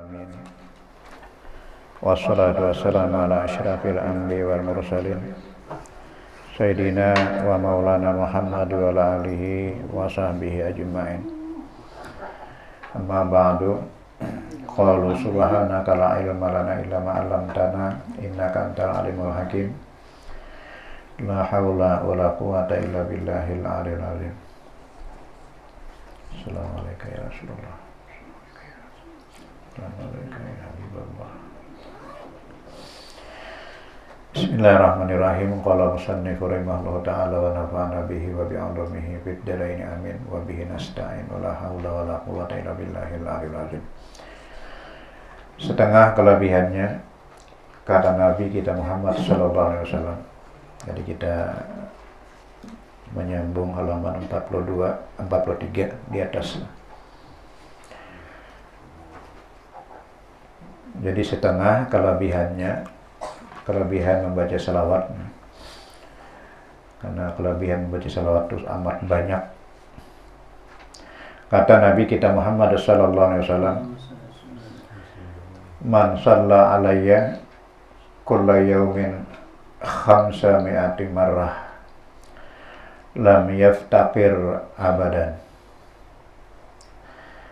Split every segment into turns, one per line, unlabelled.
alamin. Wassalatu wassalamu ala asyrafil anbiya wal mursalin Sayyidina wa maulana Muhammad wa ala alihi wa sahbihi ajma'in. Amma ba'du. Qalu subhanaka la ilma lana illa ma 'allamtana innaka antal alimul hakim. La haula wa la quwwata illa billahil aliyil azim. Assalamualaikum ya Rasulullah. Assalamualaikum ya Habibullah. Bismillahirrahmanirrahim. Qala musannifu rahimahullahu ta'ala wa nafa'ana bihi wa bi'ulumihi fid dharain amin wa bihi nasta'in wa la haula wa la quwwata illa billahil aliyil azim. Setengah kelebihannya kata Nabi kita Muhammad sallallahu alaihi wasallam. Jadi kita menyambung halaman 43 di atas. Jadi setengah kelebihannya, kelebihan membaca salawat, karena kelebihan membaca salawat itu amat banyak. Kata Nabi kita Muhammad sallallahu alaihi wasallam, man shalla alayya kulla yawmin 500 marrah lam yaftaqir abadan.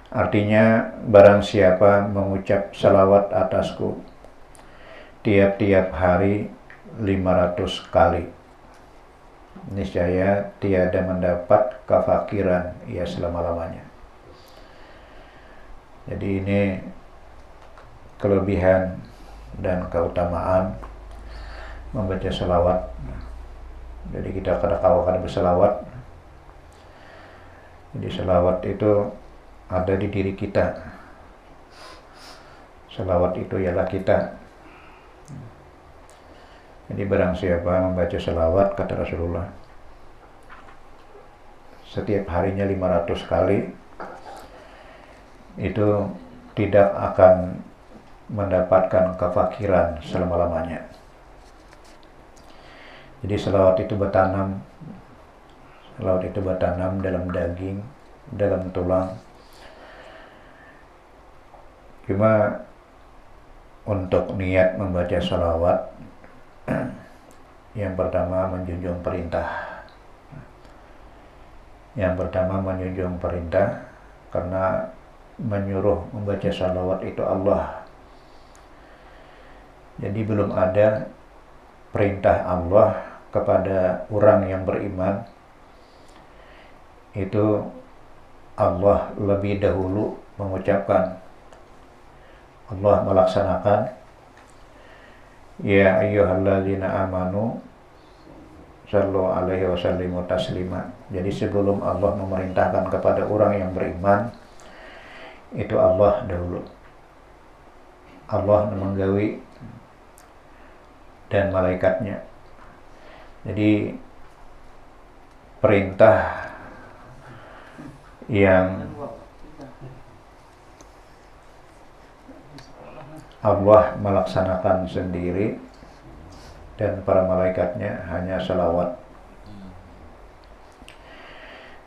Artinya, barang siapa mengucap salawat atasku tiap-tiap hari 500 kali, niscaya tiada mendapat kefakiran ia selama-lamanya. Jadi ini kelebihan dan keutamaan membaca salawat. Jadi kita kadang-kadang bersalawat. Jadi salawat itu ada di diri kita. Salawat itu ialah kita. Jadi barang siapa membaca salawat, kata Rasulullah, setiap harinya 500 kali, itu tidak akan mendapatkan kefakiran selama-lamanya. Jadi salawat itu bertanam dalam daging, dalam tulang. Cuma untuk niat membaca salawat, yang pertama menjunjung perintah. Yang pertama menjunjung perintah, karena menyuruh membaca salawat itu Allah. Jadi belum ada perintah Allah kepada orang yang beriman itu Allah lebih dahulu mengucapkan, Allah melaksanakan, ya ayyuhalladzina amanu sallu alaihi wasallimu taslima. Jadi sebelum Allah memerintahkan kepada orang yang beriman, itu Allah dahulu. Allah menggawi dan malaikatnya. Jadi perintah yang Allah melaksanakan sendiri dan para malaikatnya hanya salawat.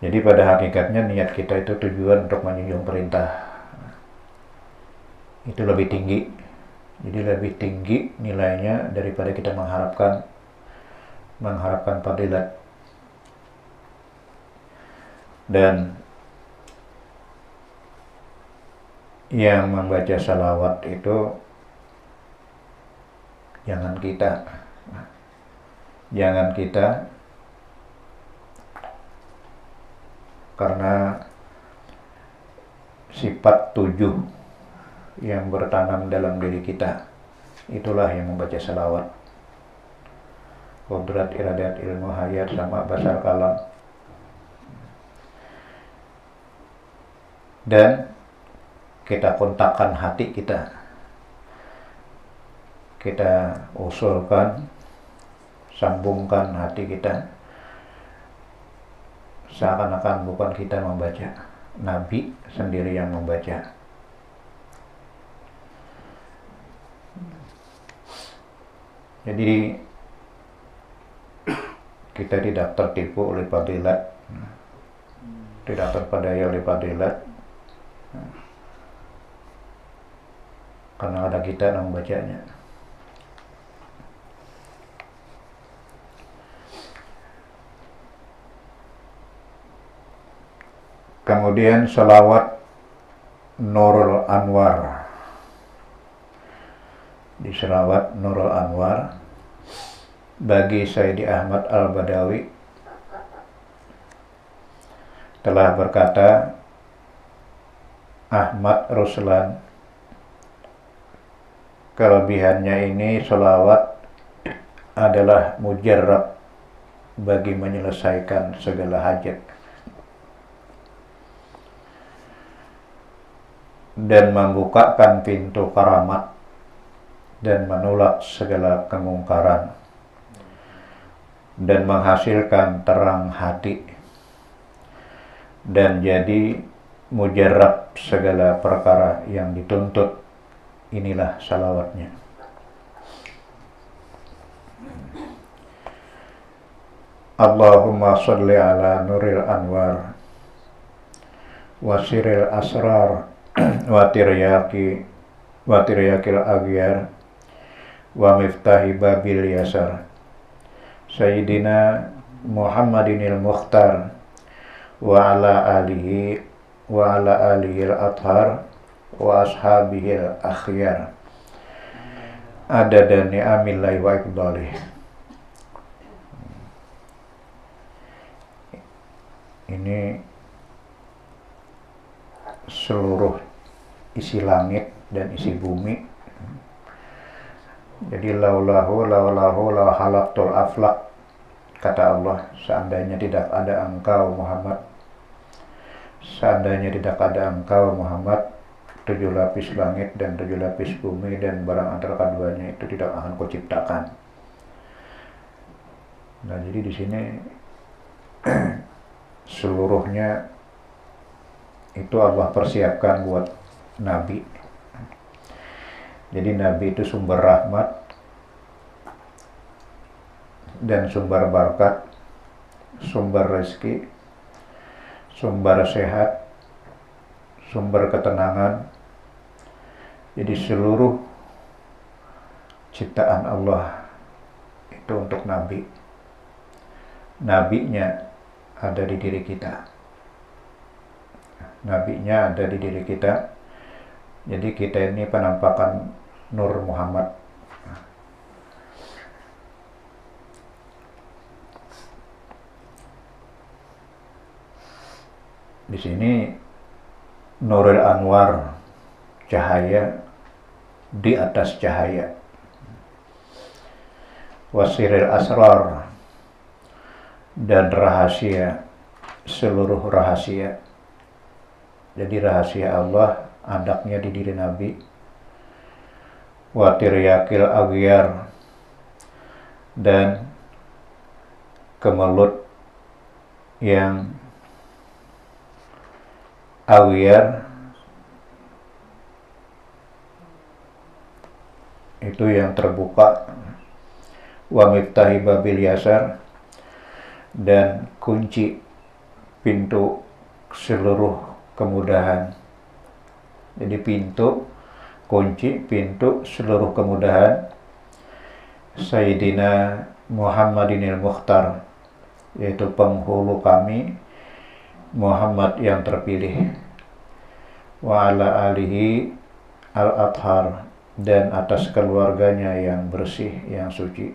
Jadi pada hakikatnya niat kita itu tujuan untuk menjunjung perintah. Itu lebih tinggi. Jadi lebih tinggi nilainya daripada kita mengharapkan fadilat. Dan yang membaca salawat itu jangan kita karena sifat 7 yang bertanam dalam diri kita, itulah yang membaca salawat. Qudrat, iradat, ilmu, hayat, sama basar, kalam. Dan kita kontakkan hati kita, kita usulkan, sambungkan hati kita, seakan-akan bukan kita membaca, Nabi sendiri yang membaca. Jadi kita tidak tertipu oleh fadilat, tidak terpedaya oleh fadilat, karena ada kita yang membacanya. Kemudian selawat Nurul Anwar. Di selawat Nurul Anwar bagi Sayyidi Ahmad Al-Badawi telah berkata Ahmad Ruslan, kelebihannya ini selawat adalah mujarrab bagi menyelesaikan segala hajat dan membukakan pintu karamat dan menolak segala kemungkaran dan menghasilkan terang hati dan jadi mujarrab segala perkara yang dituntut. Inilah salawatnya. Allahumma sholli ala nuril anwar wasiril asrar wa tiryakil aghyar wa miftahi babil yasar Sayyidina Muhammadinil Mukhtar wa ala alihi al-athhar wa ashabihil akhyar adada ni'amillahi wa iqbalih. Ini seluruh isi langit dan isi bumi. Jadi laulahu la halaqtul aflaq, kata Allah, seandainya tidak ada engkau Muhammad, tujuh lapis langit dan tujuh lapis bumi dan barang antara keduanya itu tidak akan kau ciptakan. Nah, jadi di sini seluruhnya itu Allah persiapkan buat Nabi. Jadi Nabi itu sumber rahmat dan sumber berkat, sumber rezeki, sumber sehat, sumber ketenangan. Jadi seluruh ciptaan Allah itu untuk Nabi. Nabinya ada di diri kita. Nabinya ada di diri kita. Jadi kita ini penampakan Nur Muhammad. Di sini Nurul Anwar, cahaya di atas cahaya. Wasiril asrar, dan rahasia, seluruh rahasia. Jadi rahasia Allah adaknya di diri Nabi. Wa tiryakil aghyar, dan kemelut yang aghyar itu yang terbuka. Wa miftahi babil yasar, dan kunci pintu seluruh kemudahan. Jadi kunci pintu seluruh kemudahan Sayyidina Muhammadinil Mukhtar, yaitu penghulu kami Muhammad yang terpilih, wa ala alihi al-athhar, dan atas keluarganya yang bersih, yang suci,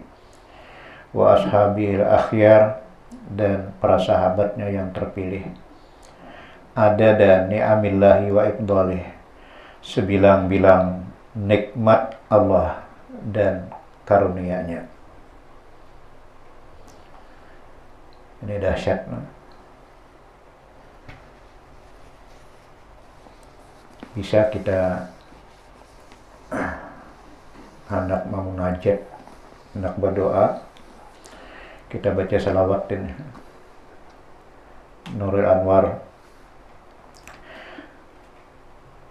wa ashabihil akhyar, dan para sahabatnya yang terpilih, adada ni'amillahi wa iqbalih, sebilang-bilang nikmat Allah dan karunia-Nya. Ini dahsyat. Bisa kita hendak memunajat, hendak berdoa, kita baca salawat ini, Nurul Anwar,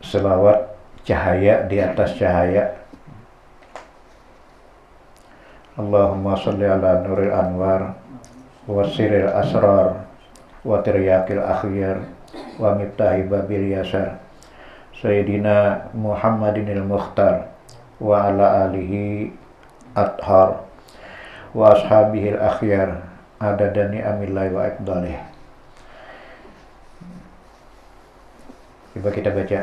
selawat cahaya di atas cahaya. Allahumma sholli ala Nuril Anwar wasiril asrar wa tiryakil akhyar wa miftahi babil yasar Sayyidina Muhammadin al-Mukhtar wa ala alihi athhar wa ashabihi al-akhyar adada ni'amillahi wa iqdalih. Coba kita baca.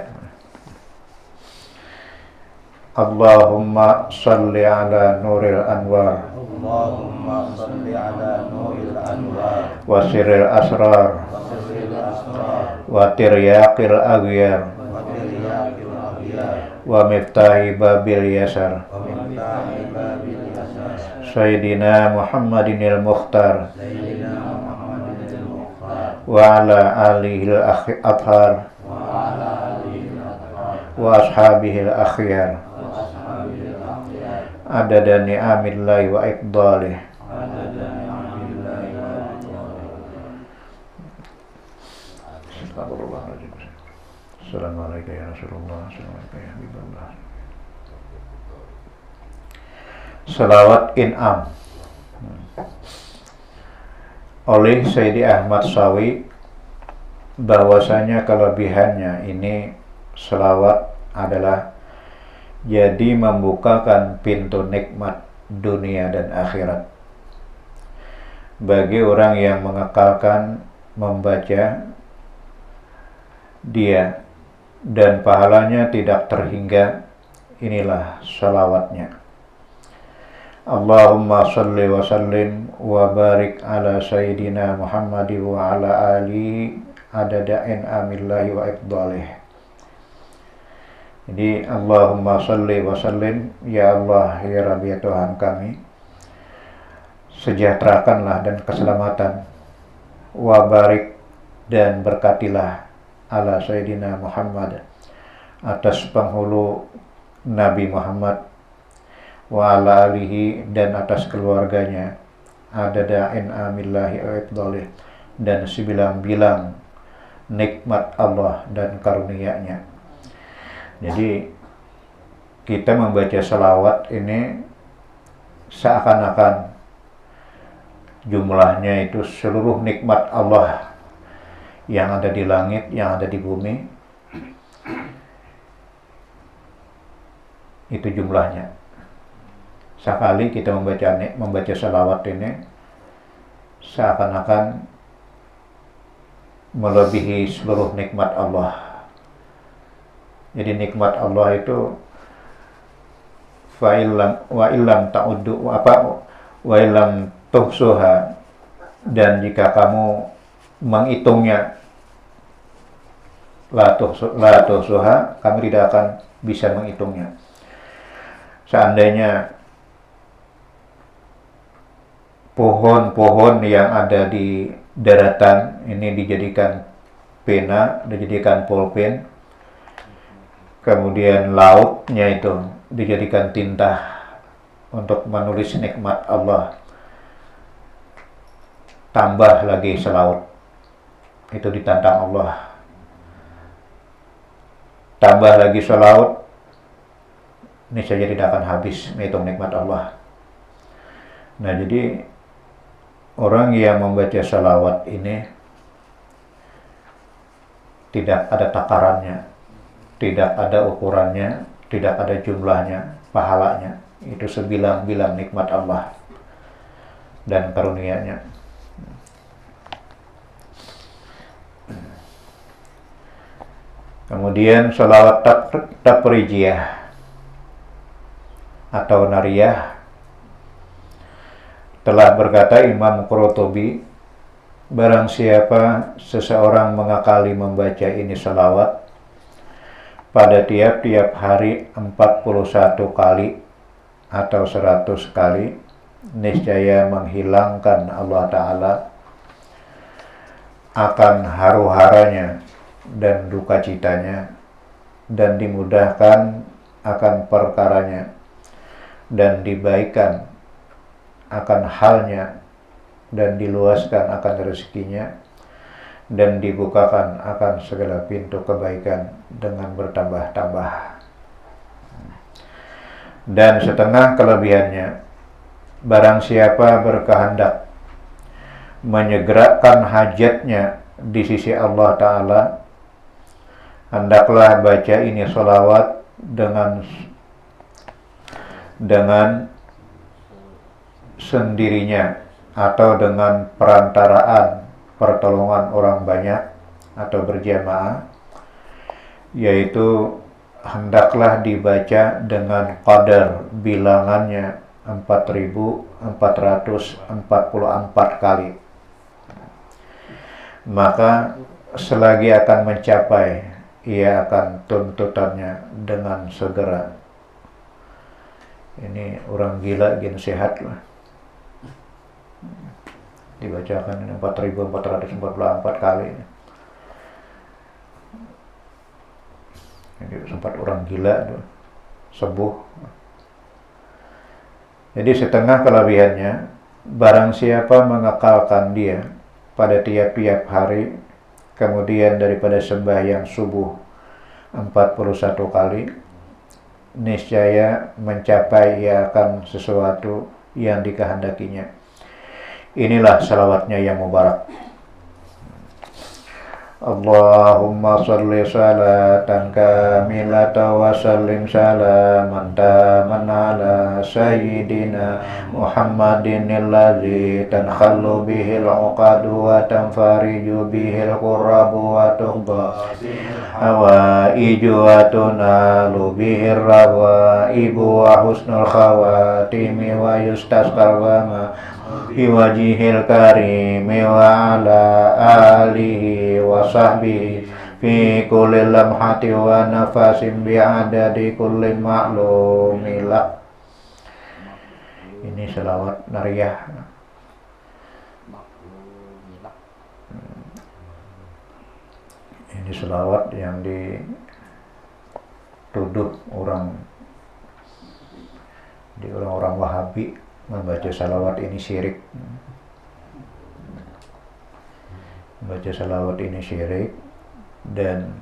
Allahumma salli ala nuril anwar,
Allahumma salli ala nuril anwar
wa sirril asrar, wa tiryaqil aghyar,
wa tiryaqil aghyar
wa miftahi babil yasar,
wa miftahi babil yasar
Sayyidina Muhammadinil Mukhtar
Sayyidina Muhammadin al-Mukhtar
wa ala alihi al-athhar
wa ala alihi al-athhar
wa ashabihi al-akhyar
wa ashabihi al-akhyar
adada ni'amillahi wa iqdalih.
adada ni'amillahi wa iqdalih.
Assalamualaikum ya Rasulullah. Assalamualaikum ya Habibullah. Salawat in'am oleh Sayyidi Ahmad Sawi, bahwasanya kelebihannya ini selawat adalah jadi membukakan pintu nikmat dunia dan akhirat bagi orang yang mengekalkan membaca dia, dan pahalanya tidak terhingga. Inilah salawatnya. Allahumma salli wa sallim wa barik ala Sayyidina Muhammad wa ala alihi adada in'amillahi wa iqdalih. Jadi Allahumma salli wa sallim, ya Allah ya Rabbi ya Tuhan kami, sejahterakanlah dan keselamatan, wa barik dan berkatilah ala Sayyidina Muhammad, atas penghulu Nabi Muhammad, wa ala alihi dan atas keluarganya, adada in'amillahi wa iqdalih, dan sebilang-bilang nikmat Allah dan karunia-Nya. Jadi kita membaca salawat ini seakan-akan jumlahnya itu seluruh nikmat Allah yang ada di langit, yang ada di bumi, itu jumlahnya. Sekali kita membaca salawat ini seakan-akan melebihi seluruh nikmat Allah. Jadi nikmat Allah itu wa illam ta'uddu wa illam tuhsuha, dan jika kamu menghitungnya la tuhsuha, kamu tidak akan bisa menghitungnya. Seandainya pohon-pohon yang ada di daratan ini dijadikan pena, dijadikan pulpen, kemudian lautnya itu dijadikan tinta untuk menulis nikmat Allah, tambah lagi selaut, itu ditantang Allah, tambah lagi selaut, ini saja tidak akan habis menghitung nikmat Allah. Nah, jadi orang yang membaca salawat ini tidak ada takarannya, tidak ada ukurannya, tidak ada jumlahnya, pahalanya. Itu sebilang-bilang nikmat Allah dan karunia-Nya. Kemudian salawat tafrijiyah atau nariyah, telah berkata Imam Qurtubi, barang siapa seseorang mengakali membaca ini salawat pada tiap-tiap hari 41 kali atau 100 kali, niscaya menghilangkan Allah Ta'ala akan haru-haranya dan duka citanya, dan dimudahkan akan perkaranya, dan dibaikan akan halnya, dan diluaskan akan rezekinya, dan dibukakan akan segala pintu kebaikan dengan bertambah-tambah. Dan setengah kelebihannya, barang siapa berkehendak menyegerakan hajatnya di sisi Allah Ta'ala, hendaklah baca ini salawat dengan sendirinya atau dengan perantaraan pertolongan orang banyak atau berjamaah, yaitu hendaklah dibaca dengan qadar bilangannya 4.444 kali. Maka selagi akan mencapai, ia akan tuntutannya dengan segera. Ini orang gila gin sehat lah. Dibacakan 4.444 kali. Jadi sempat orang gila tuh, sembuh. Jadi setengah kelebihannya, barang siapa mengekalkan dia pada tiap-tiap hari, kemudian daripada sembahyang subuh 41 kali, niscaya mencapai ia akan sesuatu yang dikehendakinya. Inilah salawatnya yang mubarak. Allahumma salli salatan kamilatan wa sallim salaman taman ala sayyidina Muhammadin alladzi tankhallu bihil uqadu wa tanfariju bihil qurrabu wa tuqba hawaiju wa tunalu bihir rawaibu wa husnul khawatimi wa yustasqal ghama biwajihil karimi wa ala alihi wa sahbihi fi kulli lamhati wa nafasin bi'adadi kulli ma'lumillah. Ini selawat nariyah. Ini selawat yang dituduh orang Wahabi membaca salawat ini syirik. Membaca salawat ini syirik dan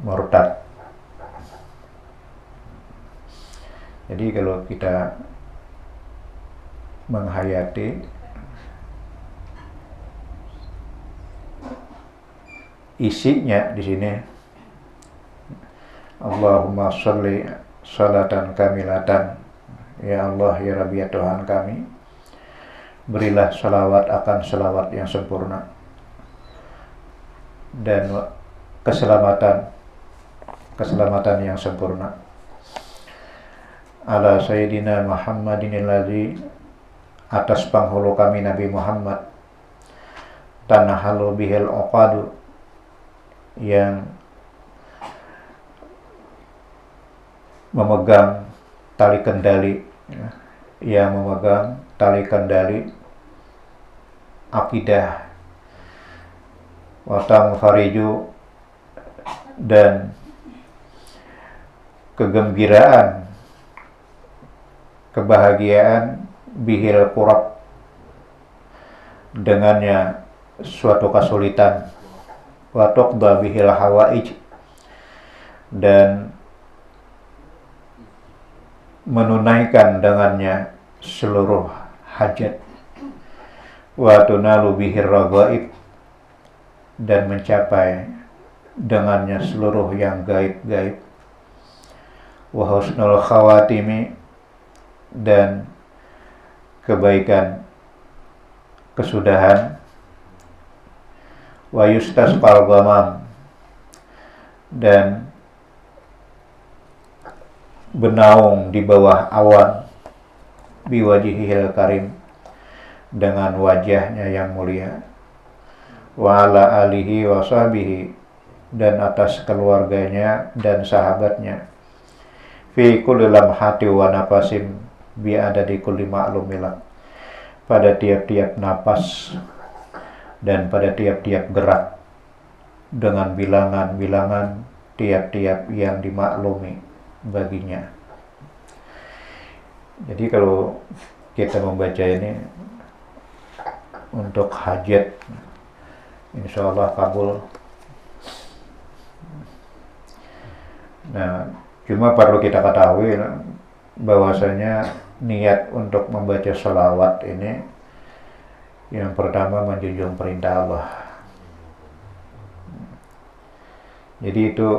murtad. Jadi kalau kita menghayati isinya di sini, Allahumma sholli salatan kamilatan, ya Allah ya Rabbi ya Tuhan kami, berilah salawat akan salawat yang sempurna dan keselamatan yang sempurna ala sayyidina Muhammadin alladzi, atas penghulu kami Nabi Muhammad, tanhalu bihil uqadu, yang memegang tali kendali, yang memegang tali kendali akidah, watang fariju, dan kegembiraan, kebahagiaan, bihil kurab, dengannya suatu kesulitan, wa tuqda bihil hawaij, dan menunaikan dengannya seluruh hajat, wa tunalu bihir raghaib, dan mencapai dengannya seluruh yang gaib-gaib, wa husnul khawatimi, dan kebaikan kesudahan, wa yustasqal ghamam, dan benaung di bawah awan, biwajihil karim, dengan wajahnya yang mulia, wa ala alihi wa sahbihi, dan atas keluarganya dan sahabatnya, fi kulli lamhati wa nafasim bi'adadi kulli ma'lumillah, pada tiap-tiap napas dan pada tiap-tiap gerak dengan bilangan-bilangan tiap-tiap yang dimaklumi baginya. Jadi kalau kita membaca ini untuk hajat, insya Allah kabul. Nah, cuma perlu kita ketahui bahwasanya niat untuk membaca sholawat ini, yang pertama menjunjung perintah Allah. Jadi itu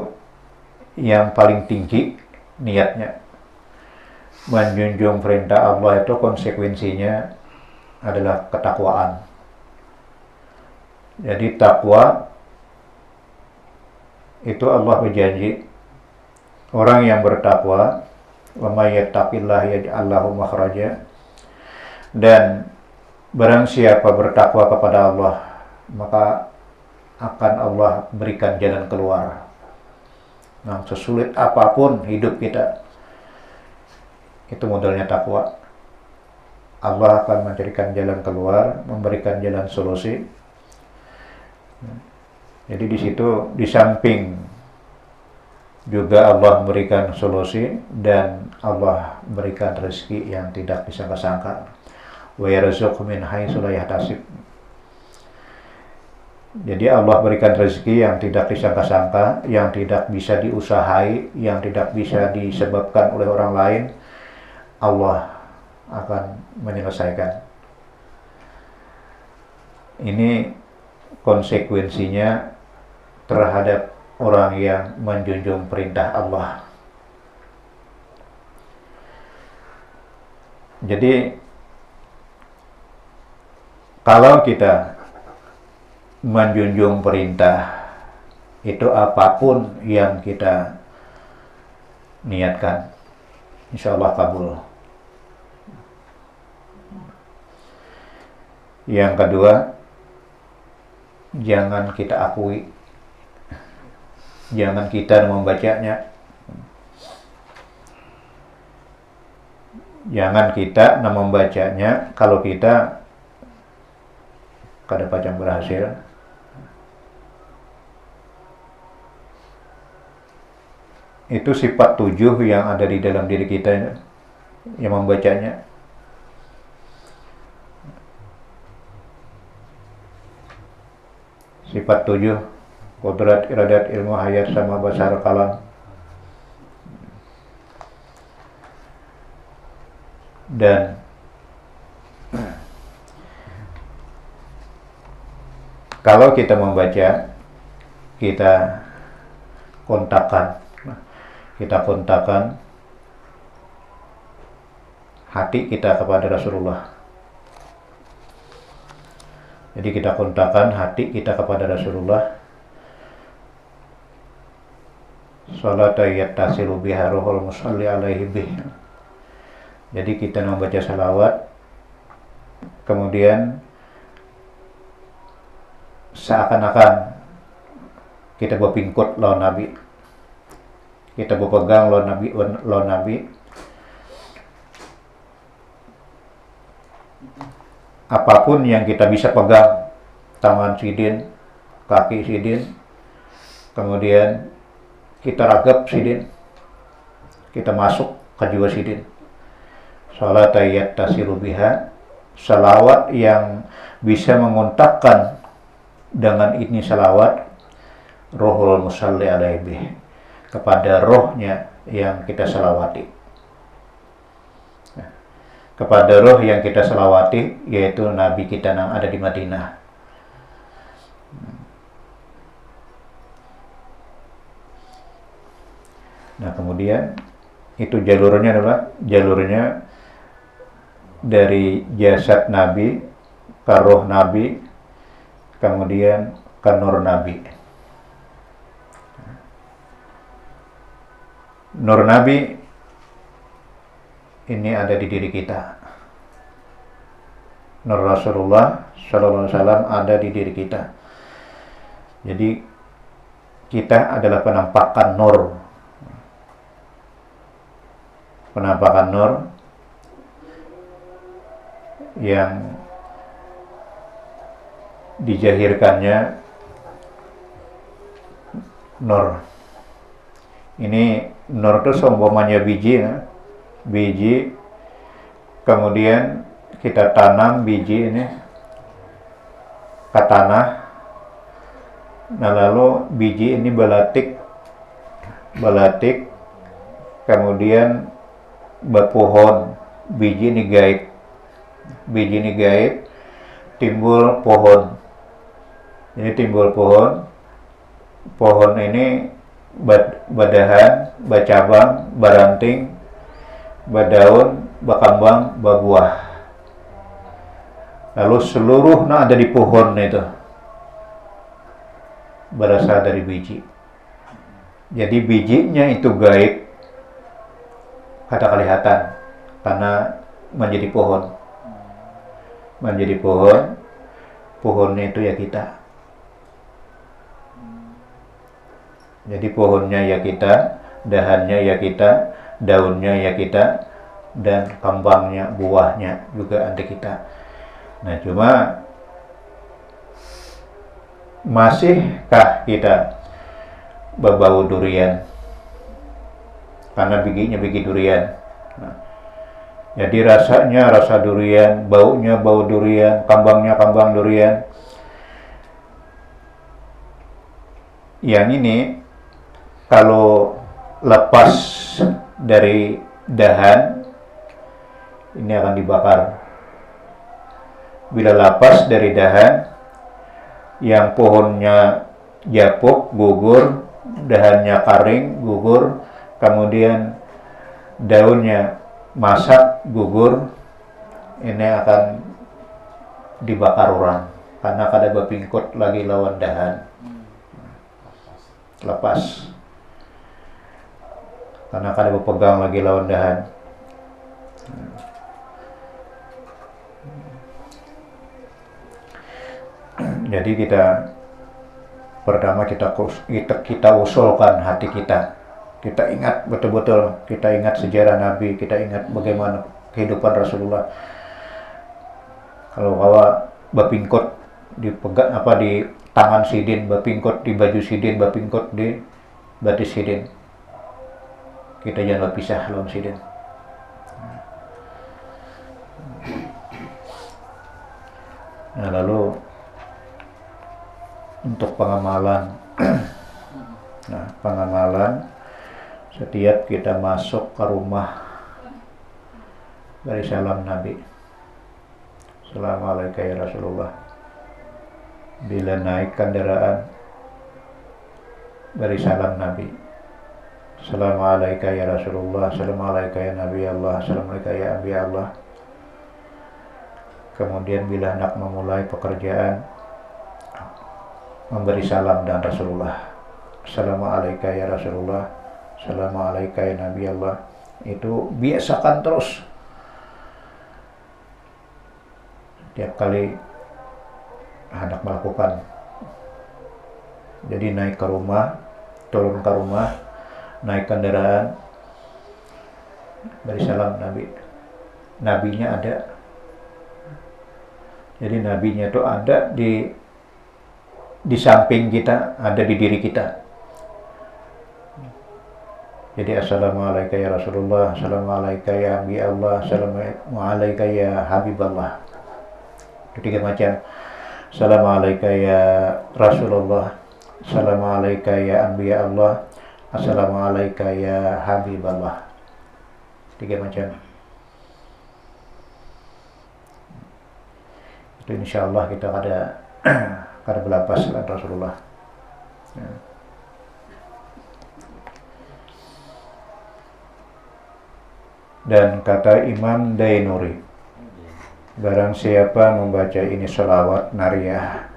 yang paling tinggi niatnya. Menjunjung perintah Allah itu konsekuensinya adalah ketakwaan. Jadi takwa itu Allah berjanji, orang yang bertakwa, wa may yattaqillaha yaj'al lahu makhraja, dan barang siapa bertakwa kepada Allah, maka akan Allah berikan jalan keluar. Nah, sesulit apapun hidup kita, itu modalnya takwa. Allah akan mencarikan jalan keluar, memberikan jalan solusi. Jadi di situ di samping juga Allah memberikan solusi dan Allah berikan rezeki yang tidak disangka-sangka. Wa yarzuqhu min haitsu la yahtasib. Jadi Allah berikan rezeki yang tidak disangka-sangka, yang tidak bisa diusahai, yang tidak bisa disebabkan oleh orang lain. Allah akan menyelesaikan. Ini konsekuensinya terhadap orang yang menjunjung perintah Allah. Jadi kalau kita menjunjung perintah, itu apapun yang kita niatkan, insya Allah kabul. Yang kedua, jangan kita akui, jangan kita membacanya, jangan kita membacanya kalau kita kada pacang berhasil. Itu sifat 7 yang ada di dalam diri kita yang membacanya. Sifat 7, qudrat, iradat, ilmu, hayat, sama basar, kalam. Dan kalau kita membaca, kita kontakkan hati kita kepada Rasulullah. Jadi kita kontakkan hati kita kepada Rasulullah. Salatan yattasilu biha ruhul musalli alaihi bih. Jadi kita membaca salawat, kemudian seakan-akan kita berpingkut lawan Nabi, kita berpegang lawan Nabi. Apapun yang kita bisa pegang, tangan sidin, kaki sidin, kemudian kita ragap sidin, kita masuk ke jiwa sidin. Salatan yattasilu biha, salawat yang bisa mengontakkan dengan ini salawat rohul musalli alaihi, kepada rohnya yang kita salawati. Kepada roh yang kita salawati, yaitu Nabi kita yang ada di Madinah. Nah, kemudian itu jalurnya adalah jalurnya dari jasad Nabi ke roh Nabi, kemudian ke nur Nabi. Nur Nabi ini ada di diri kita. Nur Rasulullah sallallahu alaihi wasallam ada di diri kita. Jadi kita adalah penampakan nur. Penampakan nur yang dijahirkannya nur. Ini nur itu seumpamanya biji, biji, kemudian kita tanam biji ini ke tanah. Nah, lalu biji ini belatik, kemudian berpohon. Biji ini gaib, timbul pohon. Ini timbul pohon. Pohon ini badahan, bacabang, baranting, badaun, bakambang, babuah. Lalu seluruh ada di pohon itu berasal dari biji. Jadi bijinya itu gaib, kata kelihatan karena menjadi pohon. Menjadi pohon, pohonnya itu ya kita. Jadi pohonnya ya kita, dahannya ya kita, daunnya ya kita, dan kembangnya, buahnya juga ada kita. Nah, cuma masihkah kita berbau durian? Karena bijinya biji durian. Nah, jadi rasanya rasa durian, baunya bau durian, kambangnya kambang durian. Yang ini kalau lepas dari dahan, ini akan dibakar. Bila lepas dari dahan, yang pohonnya japuk, gugur, dahannya karing, gugur, kemudian daunnya masak, gugur, ini akan dibakar orang. Karena kada bepingkut lagi lawan dahan. Lepas. Karena kada berpegang lagi lawan dahan. Jadi pertama kita usulkan hati kita. Kita ingat betul-betul, kita ingat sejarah Nabi, kita ingat bagaimana kehidupan Rasulullah. Kalau bawa bapingkot dipegang di tangan sidin, bapingkot di baju sidin, bapingkot di batis sidin. Kita jangan berpisah lawan sidin. Nah, lalu untuk pengamalan. Nah, pengamalan setiap kita masuk ke rumah beri salam Nabi. Assalamualaikum ya Rasulullah. Bila naik kendaraan beri salam Nabi. Assalamualaikum ya Rasulullah. Assalamualaikum ya Nabi Allah. Assalamualaikum ya Nabi Allah. Kemudian bila hendak memulai pekerjaan memberi salam dan Rasulullah. Assalamualaikum ya Rasulullah. Assalamualaikum ya Nabi Allah. Itu biasakan terus. Tiap kali hendak melakukan. Jadi naik ke rumah, turun ke rumah, naik kendaraan, beri salam Nabi. Nabinya ada. Jadi nabinya itu ada di samping kita, ada di diri kita. Jadi assalamualaikum ya Rasulullah, assalamualaikum ya Nabi Allah, assalamualaikum ya Habib Allah. Ketiga macam. Assalamualaikum ya Rasulullah, assalamualaikum ya Nabi Allah, assalamualaikum ya Habib Allah. Tiga macam. Itu insyaallah kita kada berlapas dengan Rasulullah. Ya. Dan kata Imam Dainuri, barang siapa membaca ini sholawat nariyah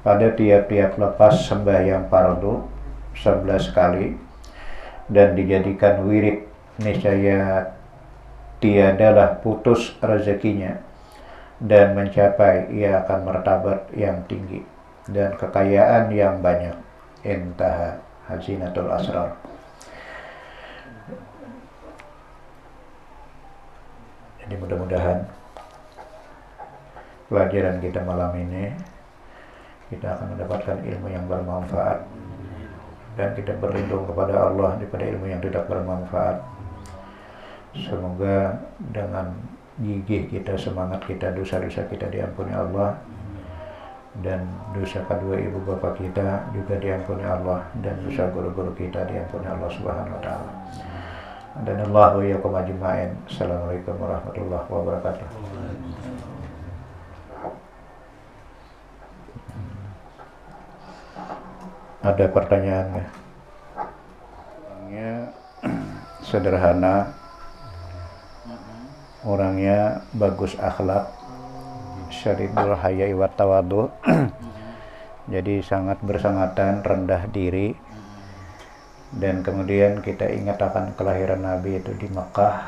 pada tiap-tiap lepas sembahyang fardu 11 kali dan dijadikan wirid, niscaya tiadalah putus rezekinya dan mencapai ia akan martabat yang tinggi dan kekayaan yang banyak. Intaha Hazinatul Asrar. Jadi mudah-mudahan pelajaran kita malam ini kita akan mendapatkan ilmu yang bermanfaat dan kita berlindung kepada Allah daripada ilmu yang tidak bermanfaat. Semoga dengan gigih kita, semangat kita, dosa-dosa kita diampuni Allah, dan dosa kedua ibu bapa kita juga diampuni Allah, dan dosa guru-guru kita diampuni Allah Subhanahu wa taala. Dan Allah wa iyyakum ajma'in. Assalamualaikum warahmatullahi wabarakatuh. Ada pertanyaan nggak? sederhana, orangnya bagus akhlak, syadidul haya'i wat tawadhu. Jadi sangat bersangatan, rendah diri. Dan kemudian kita ingat akan kelahiran Nabi itu di Makkah,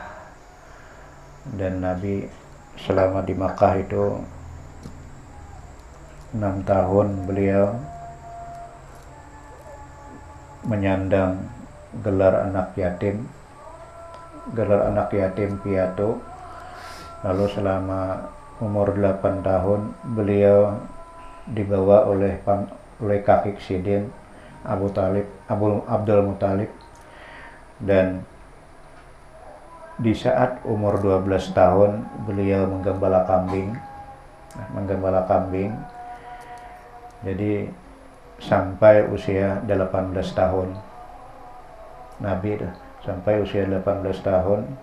dan Nabi selama di Makkah itu 6 tahun beliau menyandang gelar anak yatim piatu. Lalu selama umur 8 tahun beliau dibawa oleh kakek Sidin Abdul Muthalib, dan di saat umur 12 tahun beliau menggembala kambing. Jadi sampai usia 18 tahun Nabi sampai usia 18 tahun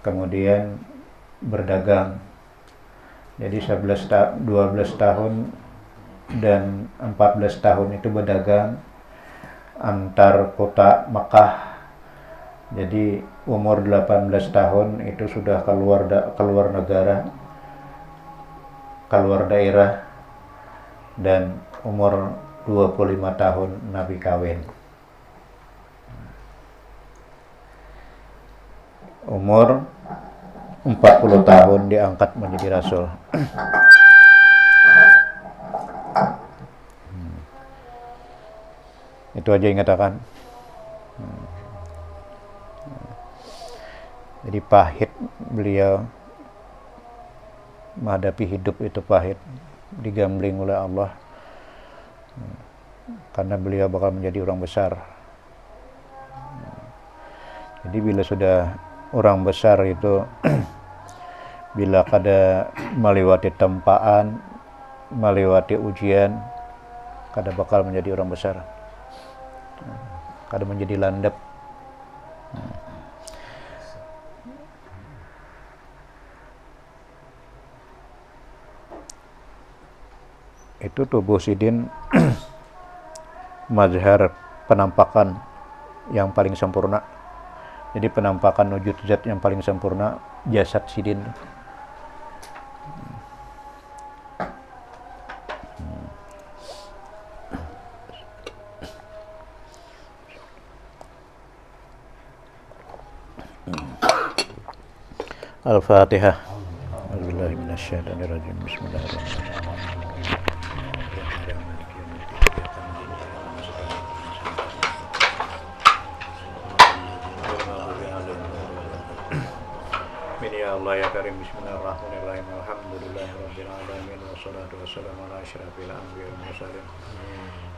kemudian berdagang. Jadi 12 tahun dan 14 tahun itu berdagang antar kota Makkah. Jadi umur 18 tahun itu sudah keluar negara, keluar daerah, dan umur 25 tahun Nabi kawin. Umur 40 tahun diangkat menjadi rasul. Itu aja ingatakan. Jadi pahit beliau menghadapi hidup, itu pahit, digambling oleh Allah, karena beliau bakal menjadi orang besar. Jadi bila sudah orang besar itu bila kada melewati tempaan, melewati ujian, kada bakal menjadi orang besar, kada menjadi landep. Itu tubuh Sidin mazhar penampakan yang paling sempurna. Jadi penampakan wujud zat yang paling sempurna jasad Sidin. Al-Fatihah. A'udzubillahi minasyaitonir rajim. Bismillahirrahmanirrahim. Ya Allah ya Karim, bismillahirrahmanirrahim. Alhamdulillahirabbil alamin, wassalatu wassalamu ala asyrafil anbiya'i wal mursalin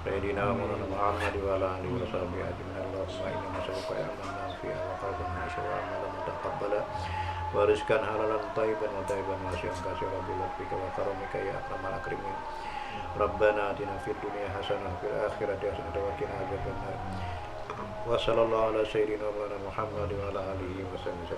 sayyidina wa maulana Muhammad wa ala alihi wa sahbihi ajma'in. Allahumma inna nas'aluka ilman nafi'an wa qalban khashi'an wa amalan mutaqabbala wa rizqan halalan thayyiban wa thayyiban wasi'an katsiran bi lutfika wa karamika ya akramal akrimin. Rabbana atina fid dunya hasanah wa fil akhirati hasanah wa qina adzabannar. Wa sallallahu ala sayyidina wa maulana Muhammad wa ala alihi wa sahbihi.